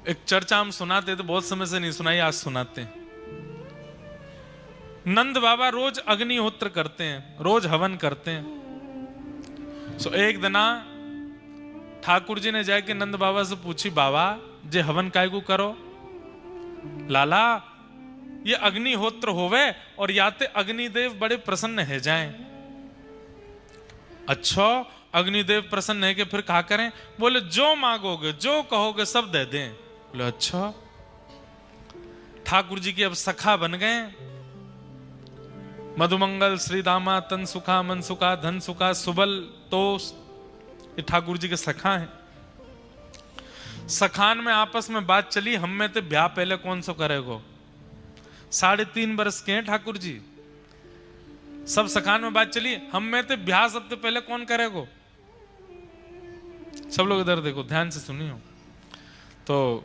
एक चर्चा हम सुनाते तो बहुत समय से नहीं सुनाई, आज सुनाते हैं। नंद बाबा रोज अग्निहोत्र करते हैं, रोज हवन करते हैं। सो एक दिना ठाकुर जी ने जाके नंद बाबा से पूछी, बाबा जे हवन काय को करो? लाला ये अग्निहोत्र होवे और याते अग्निदेव बड़े प्रसन्न है जाएं। अच्छा अग्निदेव प्रसन्न है कि फिर क्या करें? बोले जो मांगोगे जो कहोगे सब दे दें। बोले अच्छा। ठाकुर जी की अब सखा बन गए। मधुमंगल श्रीदामा तन सुखा मन सुखा धन सुखा सुबल तो ये ठाकुर जी के सखा हैं। सखान में आपस में बात चली, हम में तो ब्याह पहले कौन सा करेगो? 3.5 वर्ष के हैं ठाकुर जी। सब सखान में बात चली, हम में तो ब्याह सबसे पहले कौन करेगो? सब लोग इधर देखो, ध्यान से सुनियो। तो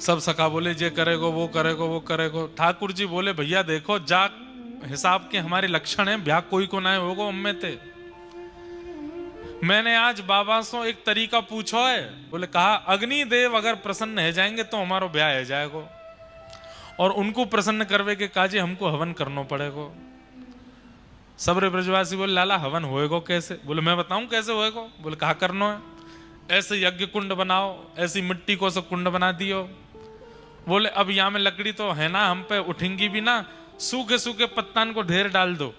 सब सखा बोले जे करेगो वो करेगो वो करेगो। ठाकुर जी बोले भैया देखो जा हिसाब के हमारे लक्षण है, ब्याह कोई को ना होगो हम में ते। मैंने आज बाबा से एक तरीका पूछो है। बोले कहा अग्निदेव अगर प्रसन्न है जाएंगे तो हमारो ब्याह है जाएगो, और उनको प्रसन्न करवे के काजे हमको हवन करना पड़ेगो। सबरे ब्रजवासी बोले लाला हवन होएगो कैसे? बोले मैं बताऊं कैसे होएगो। बोले कहा करना है? ऐसे यज्ञ कुंड बनाओ, ऐसी मिट्टी को सब कुंड बना दियो। बोले अब यहाँ में लकड़ी तो है ना, हम पे उठेंगी भी ना, सूखे सूखे पत्तान को ढेर डाल दो,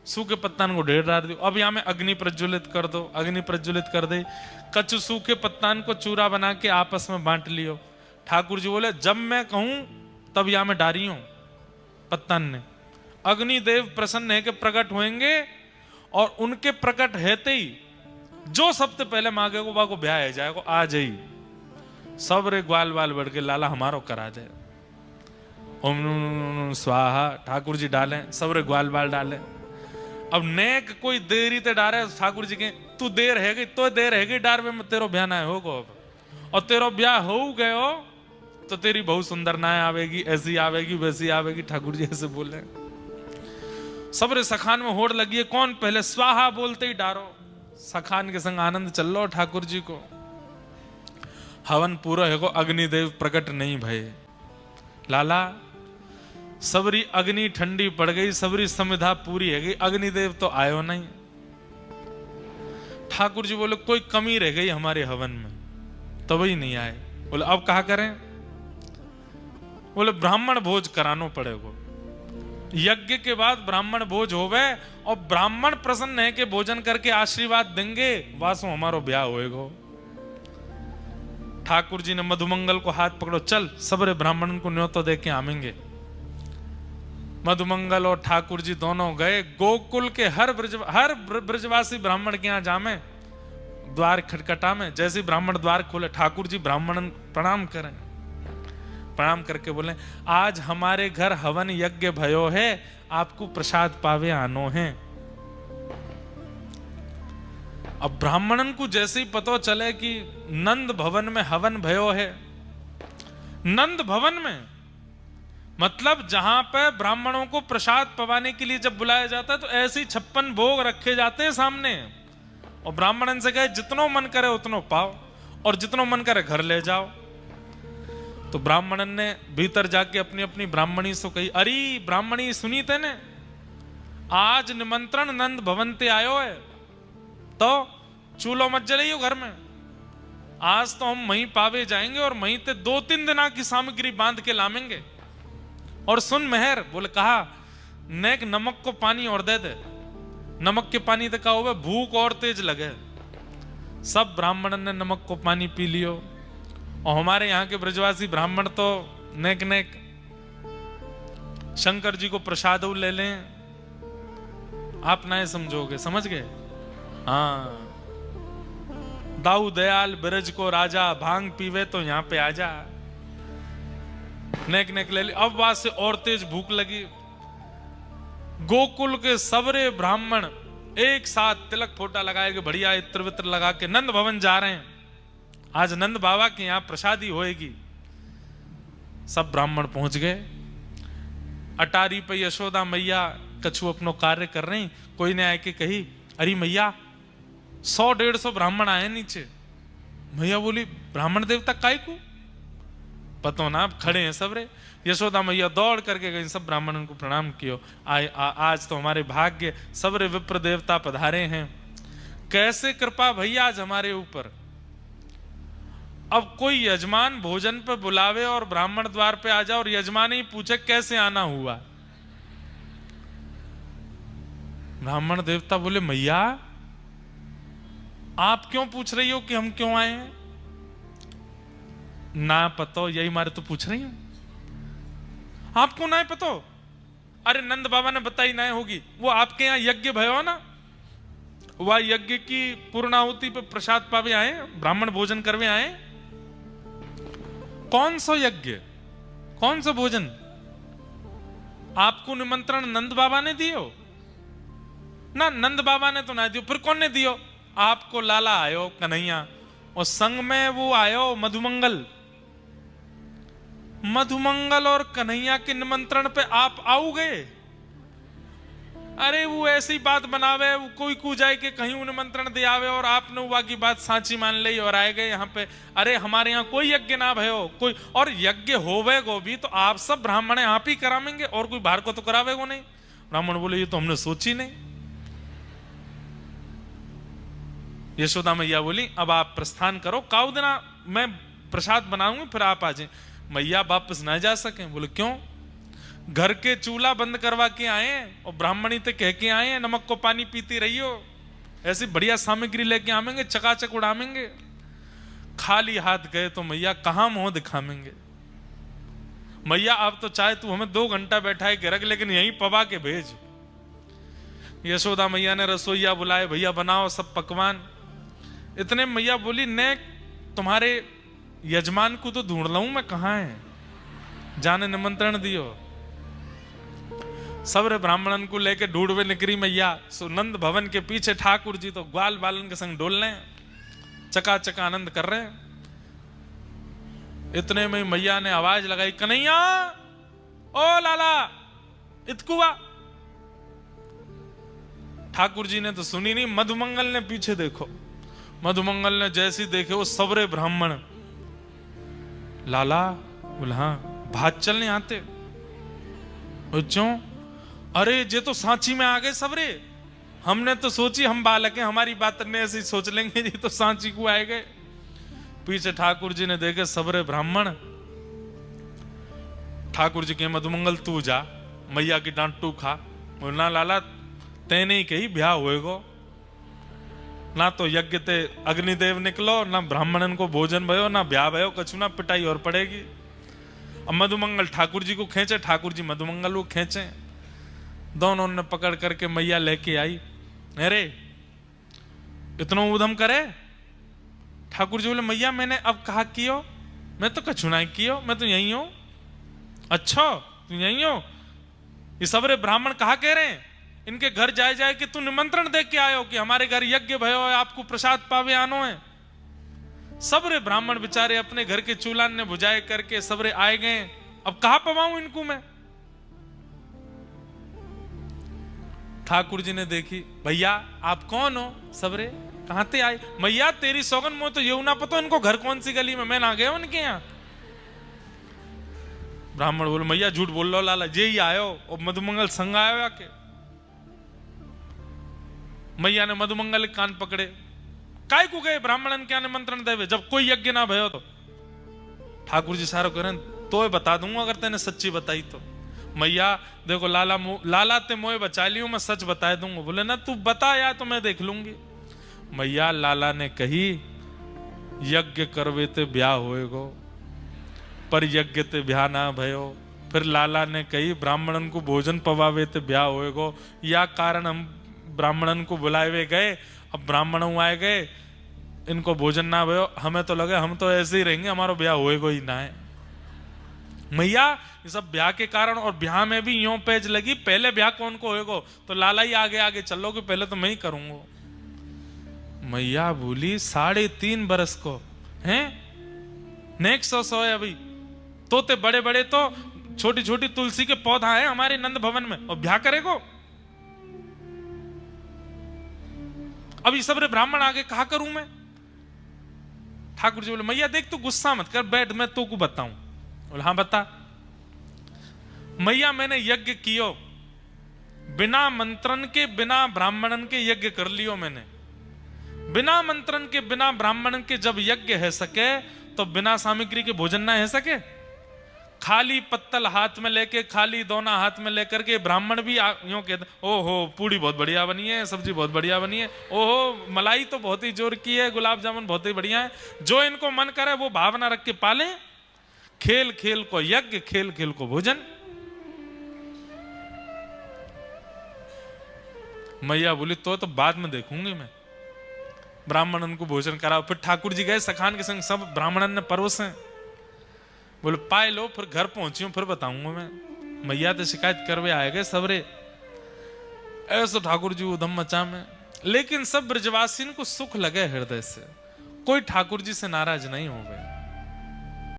सूखे पत्तान को ढेर डाल दो। अब यहाँ में अग्नि प्रज्वलित कर दो, अग्नि प्रज्वलित कर दे, कच्चे सूखे पत्तान को चूरा बना के आपस में बांट लियो। ठाकुर जी बोले जब मैं कहूं तब यहाँ में डारी हूं पत्तान ने। अग्निदेव प्रसन्न है कि प्रकट होंगे, और उनके प्रकट हेते ही जो सबसे पहले मांगेगो वो ब्याह है जाएगा। आ जाई सब रे ग्वाल बाल बढ़ के लाला हमारो करा जाए। ओम स्वाहा ठाकुर जी डाले, सब रे ग्वाल बाल डाले। अब नेक कोई देरी ते डारे, ठाकुर जी के तू देर है गई तो देर है गई डार में तेरो ब्याह ना होगो। और तेरो ब्याह हो गयो तो तेरी बहुत सुंदर ना आवेगी, ऐसी आवेगी वैसी आवेगी। ठाकुर जी ऐसे बोले। सबरे सखान में होड़ लगी है, कौन पहले स्वाहा बोलते ही डारो। सखान के संग आनंद चल लो। ठाकुर जी को हवन पूरा है, अग्निदेव प्रकट नहीं भये। लाला सबरी अग्नि ठंडी पड़ गई, सबरी समिधा पूरी है गई, अग्निदेव तो आयो नहीं। ठाकुर जी बोले कोई कमी रह गई हमारे हवन में, तब ही नहीं आए। बोले अब कहा करें? बोले ब्राह्मण भोज करानो पड़ेगा। यज्ञ के बाद ब्राह्मण भोज होवे, और ब्राह्मण प्रसन्न है कि भोजन करके आशीर्वाद देंगे, वासो हमारो ब्याह होएगा। ठाकुर जी ने मधुमंगल को हाथ पकड़ो, चल सबरे ब्राह्मण को न्योता दे के आवेंगे। मधुमंगल और ठाकुर जी दोनों गए। गोकुल के हर ब्रजवासी ब्राह्मण के यहाँ जामे, द्वार खटखटा में। जैसे ब्राह्मण द्वार खोले, ठाकुर जी ब्राह्मण प्रणाम करें। प्रणाम करके बोले आज हमारे घर हवन यज्ञ भयो है, आपको प्रसाद पावे आनो है। अब ब्राह्मणन को जैसे ही पता चले कि नंद भवन में हवन भयो है, नंद भवन में मतलब जहां पे ब्राह्मणों को प्रसाद पवाने के लिए जब बुलाया जाता है तो ऐसे 56 भोग रखे जाते हैं सामने, और ब्राह्मणन से कहे जितनो मन करे उतनो पाओ, और जितनो मन करे घर ले जाओ। तो ब्राह्मणन ने भीतर जाके अपनी अपनी ब्राह्मणी से कही, अरे ब्राह्मणी सुनी तेने, आज निमंत्रण नंद भवन ते आयो है, तो चूल्हो मत जलाइयो घर में। आज तो हम वहीं पावे जाएंगे और वहीं ते 2-3 दिना की सामग्री बांध के लामेंगे। और सुन मेहर, बोले कहा नेक नमक को पानी और दे दे। नमक के पानी तो कहा हुआ भूख और तेज लगे। सब ब्राह्मणन ने नमक को पानी पी लियो, और हमारे यहाँ के ब्रजवासी ब्राह्मण तो नेक नेक शंकर जी को प्रसाद ले लें। आप ना समझोगे, समझ गए? हाँ, दाऊ दयाल ब्रज को राजा, भांग पीवे तो यहाँ पे आजा। नेक नेक ले ली। अब वहां से और तेज भूख लगी। गोकुल के सबरे ब्राह्मण एक साथ तिलक फोटा लगाए के बढ़िया इत्र वित्र लगा के नंद भवन जा रहे हैं। आज नंद बाबा के यहाँ प्रसादी होएगी। सब ब्राह्मण पहुंच गए। अटारी पे यशोदा मैया कछु अपनो कार्य कर रही। कोई ने आके कही, अरे मैया 100-150 ब्राह्मण आए नीचे, मैया बोली ब्राह्मण देवता काय को पतो ना, आप खड़े हैं सबरे। यशोदा मैया दौड़ करके गई, सब ब्राह्मणों को प्रणाम कियो। आज तो हमारे भाग्य सबरे विप्र देवता पधारे हैं, कैसे कृपा भैया आज हमारे ऊपर। अब कोई यजमान भोजन पे बुलावे और ब्राह्मण द्वार पे आ जाए और यजमान ही पूछे कैसे आना हुआ। ब्राह्मण देवता बोले मैया आप क्यों पूछ रही हो कि हम क्यों आए हैं? ना पतो, यही मारे तो पूछ रही हूं, आपको ना पतो? अरे नंद बाबा ने बताई ना होगी, वो आपके यहां यज्ञ भयो ना, वह यज्ञ की पूर्णाहुति पे प्रसाद पावे आए, ब्राह्मण भोजन करवे आए। कौन सा यज्ञ, कौन सा भोजन? आपको निमंत्रण नंद बाबा ने दियो ना? नंद बाबा ने तो ना दियो, फिर कौन ने दियो? आपको लाला आयो कन्हैया, और संग में वो आयो मधुमंगल। मधुमंगल और कन्हैया के निमंत्रण पे आप आओगे? अरे वो ऐसी बात बनावे, वो कोई कू जाए कि कहीं वो निमंत्रण दे आवे और आपने हुआ की बात साची मान ली और आए गए यहाँ पे। अरे हमारे यहाँ कोई यज्ञ ना भयो कोई, और यज्ञ होवे गो भी तो आप सब ब्राह्मण आप ही करावेंगे और कोई बाहर को तो करावेगो नहीं। ब्राह्मण बोले ये तो हमने सोची नहीं। यशोदा मैया बोली अब आप प्रस्थान करो, काउ देना मैं प्रसाद बनाऊंगी फिर आप आ जाए। मैया वापस ना जा सके। बोले क्यों? घर के चूल्हा बंद करवा के आए और ब्राह्मणी ते कह के आए नमक को पानी पीती रहियो, ऐसी बढ़िया सामग्री लेके आवेंगे, चकाचक उड़ावेंगे। खाली हाथ गए तो मैया कहां मुंह दिखावेंगे? मैया अब तो चाहे तू हमें 2 घंटा बैठाए के रख, लेकिन यहीं पवा के भेज। यशोदा मैया ने रसोईया बुलाए, भैया बनाओ सब पकवान। इतने मैया बोली ने तुम्हारे यजमान को तो ढूंढ लाऊं मैं, कहां है? जाने निमंत्रण दियो। सबरे ब्राह्मणन को लेके ढूंढवे निकरी मैया। सुनंद भवन के पीछे ठाकुर जी तो ग्वाल बालन के संग डोल रहे, चकाचक आनंद कर रहे। इतने में मैया ने आवाज लगाई, कन्हैया ओ लाला इतकुआ। ठाकुर जी ने तो सुनी नहीं, मधुमंगल ने पीछे देखो। मधुमंगल ने जैसी देखे वो सबरे ब्राह्मण। लाला बोला हाँ, भात चलने आते? क्यों? अरे जे तो सांची में आ गए सबरे, हमने तो सोची हम बालक हैं, हमारी बात ने ऐसी सोच लेंगे, ये तो सांची को आए गए। पीछे ठाकुर जी ने देखे सबरे ब्राह्मण। ठाकुर जी के मधुमंगल तू जा, मैया की डांट तू खा। बोलना लाला तेने ही कही ब्याह होएगो ना, तो यज्ञ ते अग्निदेव निकलो ना, ब्राह्मणन को भोजन भयो ना, ब्याह भयो, कछु ना, पिटाई और पड़ेगी। अब मधुमंगल ठाकुर जी को खींचे, ठाकुर जी मधुमंगल को खींचे, दोनों ने पकड़ करके मैया लेके आई। अरे इतना उधम करे? ठाकुर जी बोले मैया मैंने अब कहा कियो, मैं तो कछु ना कियो, मैं तो यही हूं। अच्छा तू यही हो? ये सबरे ब्राह्मण कहा कह रहे हैं, इनके घर जाए जाए कि तू निमंत्रण दे के आयो कि हमारे घर यज्ञ भयो है, आपको प्रसाद पावे आनो है। सबरे ब्राह्मण बेचारे अपने घर के चूल्हान ने बुझाए करके सबरे आए गए। अब कहां पवाऊं इनको मैं? ठाकुर जी ने देखी, भैया आप कौन हो? सबरे कहां ते आए? मैया तेरी सौगन मो तो ये ना पता इनको घर कौन सी गली में, मैं ना गया उनके यहां। ब्राह्मण बोले मैया झूठ बोल लो लाला, जे ही आयो और मधुमंगल संग आयो आके। मैया ने मधुमंगल के कान पकड़े, काय को गए ब्राह्मणन क्या निमंत्रण देवे जब कोई यज्ञ ना भयो? तो ठाकुर जी सारो करें तो बता दूंगा अगर तेने सच्ची बताई तो। मैया देखो लाला ते मोए बचा लियो, मैं सच बता दूंगा। बोले ना तू बता या तो मैं देख लूंगी। मैया लाला ने कही यज्ञ करवे ते ब्याह होएगो, पर यज्ञ ते ब्याह ना भयो। फिर लाला ने कही ब्राह्मणन को भोजन पवावे ते ब्याह होएगो, या कारण हम ब्राह्मणन को बुलाए गए, अब ब्राह्मण आए गए, इनको भोजन ना भयो, हमें तो लगे हम तो ऐसे ही रहेंगे, हमारा ब्याह होएगो ही ना है। मैया ये सब ब्याह के कारण, और ब्याह में भी यूं पेज लगी, पहले ब्याह कौन को होएगो? तो लाला ही आगे आगे चलो कि पहले तो मैं ही करूंगा। मैया बोली 3.5 बरस को हैं, नेक्स्ट 100 है अभी, तोते बड़े बड़े तो छोटी छोटी तुलसी के पौधा है हमारे नंद भवन में, और ब्याह करेगो? अभी सबरे ब्राह्मण आगे कहा करूं मैं? ठाकुर जी बोले मैया देख तू गुस्सा मत कर, बैठ मैं तो को बताऊं। बोले हाँ बता। मैया मैंने यज्ञ कियो, बिना मंत्रन के बिना ब्राह्मणन के यज्ञ कर लियो मैंने। बिना मंत्रन के बिना ब्राह्मणन के जब यज्ञ है सके तो बिना सामग्री के भोजन ना है सके। खाली पत्तल हाथ में लेके, खाली दोना हाथ में लेकर के ब्राह्मण भी यूं कहते ओहो पूड़ी बहुत बढ़िया बनी है, सब्जी बहुत बढ़िया बनी है, ओहो मलाई तो बहुत ही जोर की है, गुलाब जामुन बहुत ही बढ़िया है। जो इनको मन करे वो भावना रख के पाले। खेल खेल को यज्ञ, खेल खेल को भोजन। मैया बोली तो बाद में देखूंगी मैं। ब्राह्मणन को भोजन कराओ। फिर ठाकुर जी गए सखान के संग, सब ब्राह्मणन ने परोसे। बोले पाए लो, फिर घर पहुंची हूं फिर बताऊंगा मैं। मैया तो शिकायत करवे आए गए सबरे। ऐसा ठाकुर जी उधम मचा में, लेकिन सब ब्रजवासी को सुख लगे हृदय से, कोई ठाकुर जी से नाराज नहीं हो गए।